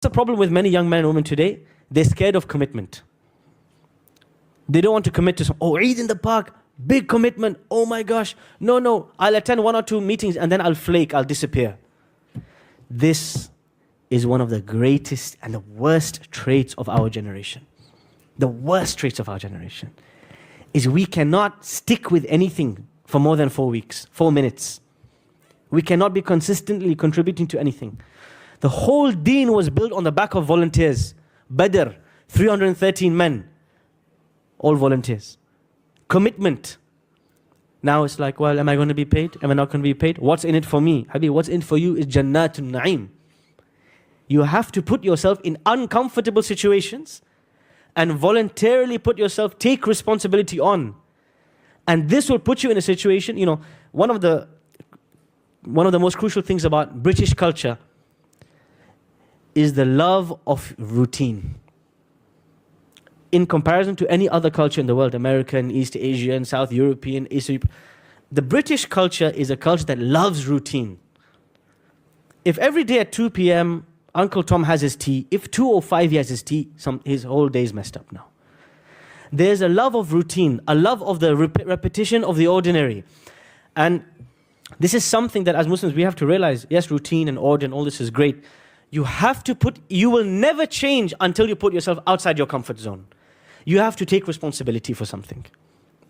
the problem with many young men and women today? They're scared of commitment. They don't want to commit to Eid in the park, big commitment. Oh my gosh. No, I'll attend 1 or 2 meetings and then I'll flake, I'll disappear. This is one of the greatest and the worst traits of our generation. The worst traits of our generation is we cannot stick with anything for more than 4 weeks, 4 minutes. We cannot be consistently contributing to anything. The whole deen was built on the back of volunteers. Badr, 313 men, all volunteers. Commitment. Now it's like, well, am I going to be paid? Am I not going to be paid? What's in it for me? Habib, what's in it for you is Jannatun Na'im. You have to put yourself in uncomfortable situations and voluntarily put yourself, take responsibility on. And this will put you in a situation, one of the most crucial things about British culture is the love of routine. In comparison to any other culture in the world, American, East Asian, South European, the British culture is a culture that loves routine. If every day at 2 p.m. Uncle Tom has his tea, if 2:05 he has his tea, his whole day is messed up now. There's a love of routine, a love of the repetition of the ordinary. And this is something that as Muslims we have to realize, yes, routine and order and all this is great. You will never change until you put yourself outside your comfort zone. You have to take responsibility for something.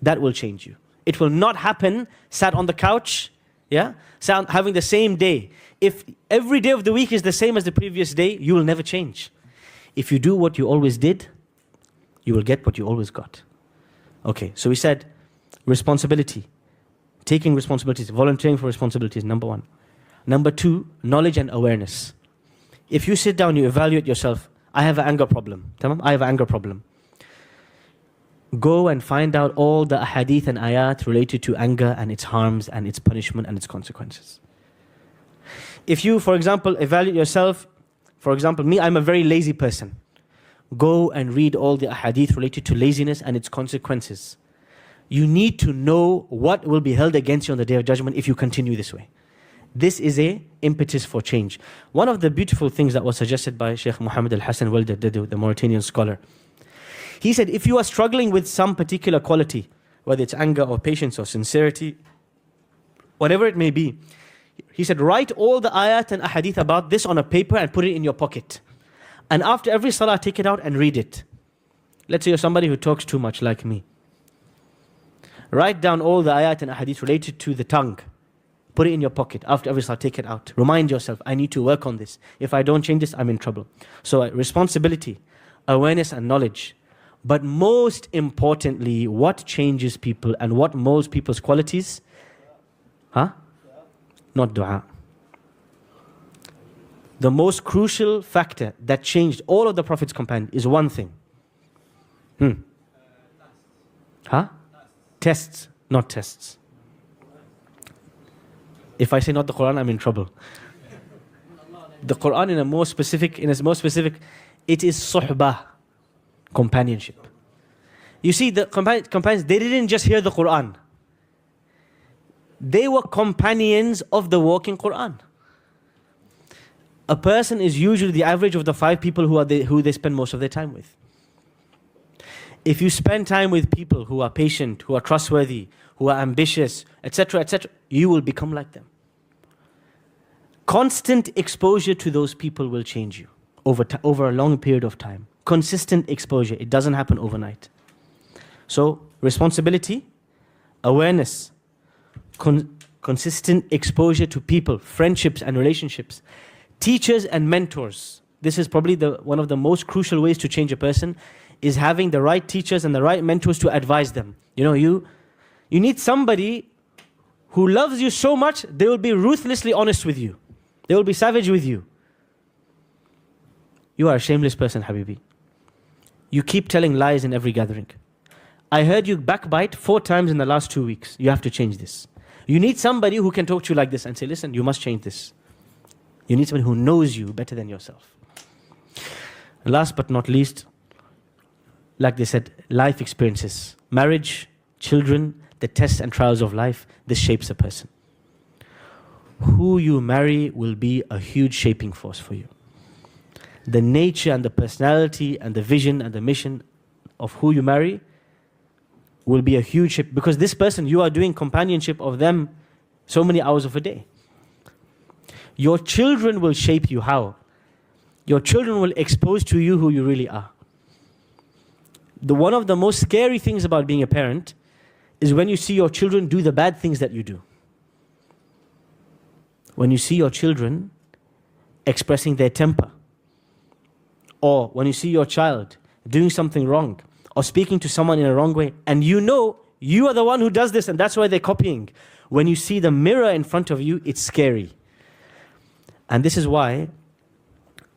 That will change you. It will not happen sat on the couch, having the same day. If every day of the week is the same as the previous day, you will never change. If you do what you always did, you will get what you always got. Okay, so we said responsibility. Taking responsibilities, volunteering for responsibilities, number 1. Number 2, knowledge and awareness. If you sit down, you evaluate yourself. I have an anger problem. I have an anger problem. Go and find out all the ahadith and ayat related to anger and its harms and its punishment and its consequences. If you, for example, evaluate yourself, for example, me, I'm a very lazy person. Go and read all the ahadith related to laziness and its consequences. You need to know what will be held against you on the Day of Judgment if you continue this way. This is a impetus for change. One of the beautiful things that was suggested by Sheikh Muhammad Al-Hassan Walid Ad-Dadu, the Mauritanian scholar, he said, if you are struggling with some particular quality, whether it's anger or patience or sincerity, whatever it may be, he said, write all the ayat and ahadith about this on a paper and put it in your pocket. And after every salah, take it out and read it. Let's say you're somebody who talks too much like me. Write down all the ayat and ahadith related to the tongue. Put it in your pocket. After every salah, take it out. Remind yourself, I need to work on this. If I don't change this, I'm in trouble. So responsibility, awareness and knowledge. But most importantly, what changes people and what molds people's qualities? Not dua. The most crucial factor that changed all of the Prophet's companions is one thing. Tests, not tests. If I say not the Quran, I'm in trouble. The Quran in a more specific, it is suhbah, companionship. You see, the companions, they didn't just hear the Quran. They were companions of the walking Quran. A person is usually the average of the 5 people who they spend most of their time with. If you spend time with people who are patient, who are trustworthy, who are ambitious, etc., you will become like them. Constant exposure to those people will change you over a long period of time. Consistent exposure, it doesn't happen overnight. So, responsibility, awareness, consistent exposure to people, friendships and relationships, teachers and mentors. This is probably one of the most crucial ways to change a person, is having the right teachers and the right mentors to advise them. You need somebody who loves you so much, they will be ruthlessly honest with you. They will be savage with you. You are a shameless person, Habibi. You keep telling lies in every gathering. I heard you backbite 4 times in the last 2 weeks. You have to change this. You need somebody who can talk to you like this and say, listen, you must change this. You need somebody who knows you better than yourself. Last but not least, like they said, life experiences. Marriage, children, the tests and trials of life, this shapes a person. Who you marry will be a huge shaping force for you. the nature and the personality and the vision and the mission of who you marry will be a huge shift. Because this person, you are doing companionship of them so many hours of a day. Your children will shape you. How? Your children will expose to you who you really are. One of the most scary things about being a parent is when you see your children do the bad things that you do. When you see your children expressing their temper, or when you see your child doing something wrong, or speaking to someone in a wrong way, and you know you are the one who does this and that's why they're copying. When you see the mirror in front of you, it's scary. And this is why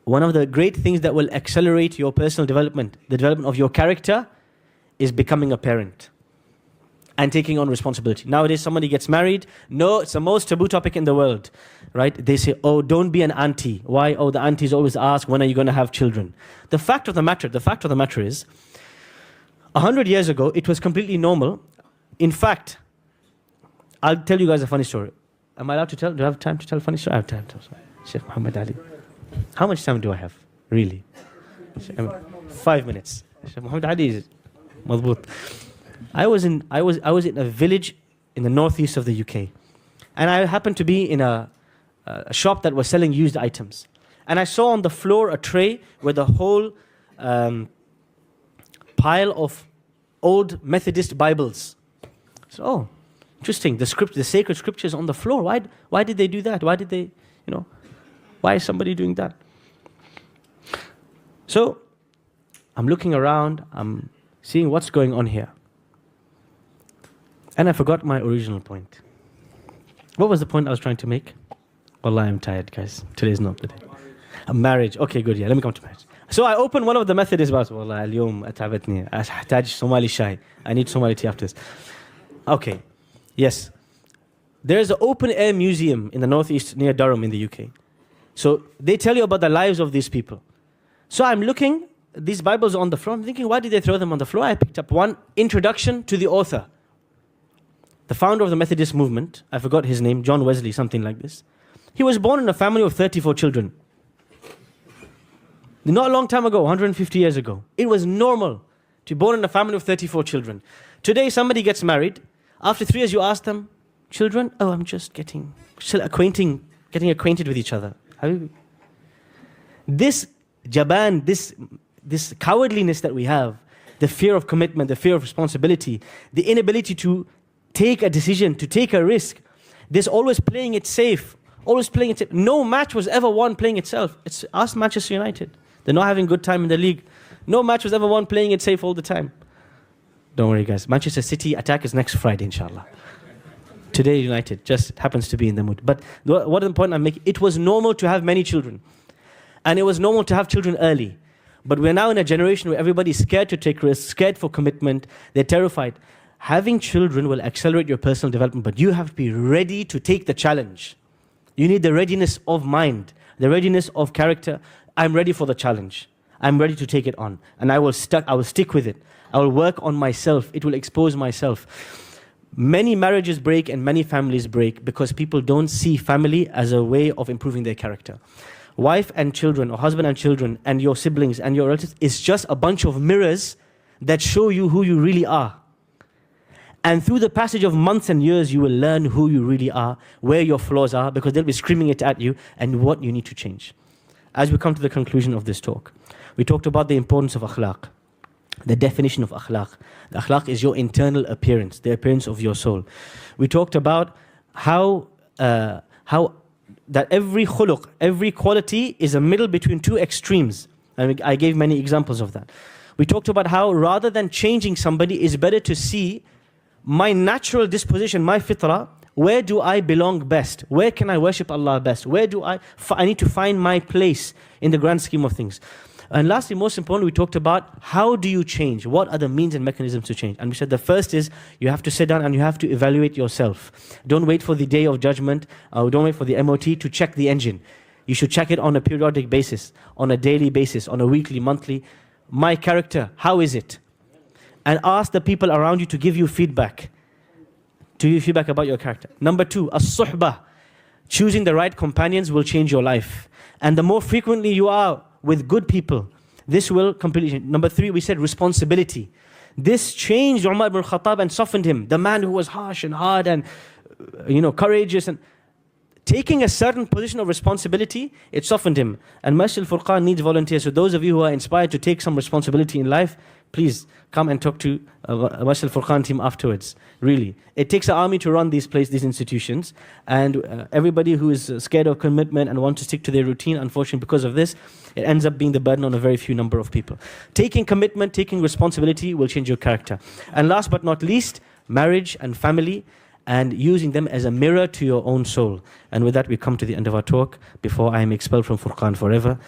one of the great things that will accelerate your personal development, the development of your character, is becoming a parent and taking on responsibility. Nowadays, somebody gets married. No, it's the most taboo topic in the world, right? They say, oh, don't be an auntie. Why? Oh, the aunties always ask, when are you going to have children? The fact of the matter is, 100 years ago, it was completely normal. In fact, I'll tell you guys a funny story. Am I allowed to tell? Do I have time to tell a funny story? I have time to tell. Sheikh Muhammad Ali. How much time do I have? Really? 5 minutes. Sheikh Muhammad Ali is madboot. I was in a village in the northeast of the UK. And I happened to be in a shop that was selling used items. And I saw on the floor a tray with a whole pile of old Methodist Bibles. So, oh, interesting. The sacred scriptures on the floor. Why did they do that? Why did they, why is somebody doing that? So, I'm looking around. I'm seeing what's going on here. And I forgot my original point. What was the point I was trying to make? Wallah, I'm tired, guys. Today's not the day. A marriage. Okay, good. Yeah, let me come to marriage. So I opened one of the Methodist bars. Wallah, اليوم أتعبتني. أحتاج Somali شاي. I need Somali tea after this. Okay. Yes. There's an open air museum in the northeast near Durham in the UK. So they tell you about the lives of these people. So I'm looking, these Bibles are on the floor. I'm thinking, why did they throw them on the floor? I picked up one, Introduction to the author. The founder of the Methodist movement, I forgot his name, John Wesley, something like this. He was born in a family of 34 children. Not a long time ago, 150 years ago. It was normal to be born in a family of 34 children. Today, somebody gets married. After 3 years, you ask them, children? Oh, I'm just getting acquainted with each other. This jaban, this cowardliness that we have, the fear of commitment, the fear of responsibility, the inability to take a decision, to take a risk, there's always playing it safe, always playing it safe. No match was ever won playing itself. It's us, Manchester United. They're not having a good time in the league. No match was ever won playing it safe all the time. Don't worry, guys. Manchester City attack is next Friday, inshallah. Today, United just happens to be in the mood. But what is the point I'm making? It was normal to have many children. And it was normal to have children early. But we're now in a generation where everybody's scared to take risks, scared for commitment. They're terrified. Having children will accelerate your personal development, but you have to be ready to take the challenge. You need the readiness of mind, the readiness of character. I'm ready for the challenge. I'm ready to take it on. And I will stick with it. I will work on myself. It will expose myself. Many marriages break and many families break because people don't see family as a way of improving their character. Wife and children, or husband and children, and your siblings and your relatives is just a bunch of mirrors that show you who you really are. And through the passage of months and years, you will learn who you really are, where your flaws are, because they'll be screaming it at you, and what you need to change. As we come to the conclusion of this talk, we talked about the importance of akhlaq, the definition of akhlaq. The akhlaq is your internal appearance, the appearance of your soul. We talked about how that every khuluq, every quality is a middle between two extremes. And I gave many examples of that. We talked about how rather than changing somebody, it's better to see my natural disposition, my fitrah, where do I belong best? Where can I worship Allah best? Where do I need to find my place in the grand scheme of things? And lastly, most importantly, we talked about how do you change? What are the means and mechanisms to change? And we said the first is you have to sit down and you have to evaluate yourself. Don't wait for the day of judgment. Don't wait for the MOT to check the engine. You should check it on a periodic basis, on a daily basis, on a weekly, monthly. My character, how is it? And ask the people around you to give you feedback. To give you feedback about your character. Number 2, as-suhbah. Choosing the right companions will change your life. And the more frequently you are with good people. This will completely change. Number 3, we said responsibility. This changed Umar ibn Khattab and softened him. The man who was harsh and hard and courageous and taking a certain position of responsibility, it softened him. And Masjid al-Furqan needs volunteers. So those of you who are inspired to take some responsibility in life, please come and talk to Masjid al-Furqan team afterwards. Really. It takes an army to run these institutions. And everybody who is scared of commitment and want to stick to their routine, unfortunately because of this, it ends up being the burden on a very few number of people. Taking commitment, taking responsibility will change your character. And last but not least, marriage and family, and using them as a mirror to your own soul. And with that, we come to the end of our talk before I am expelled from Furqan forever.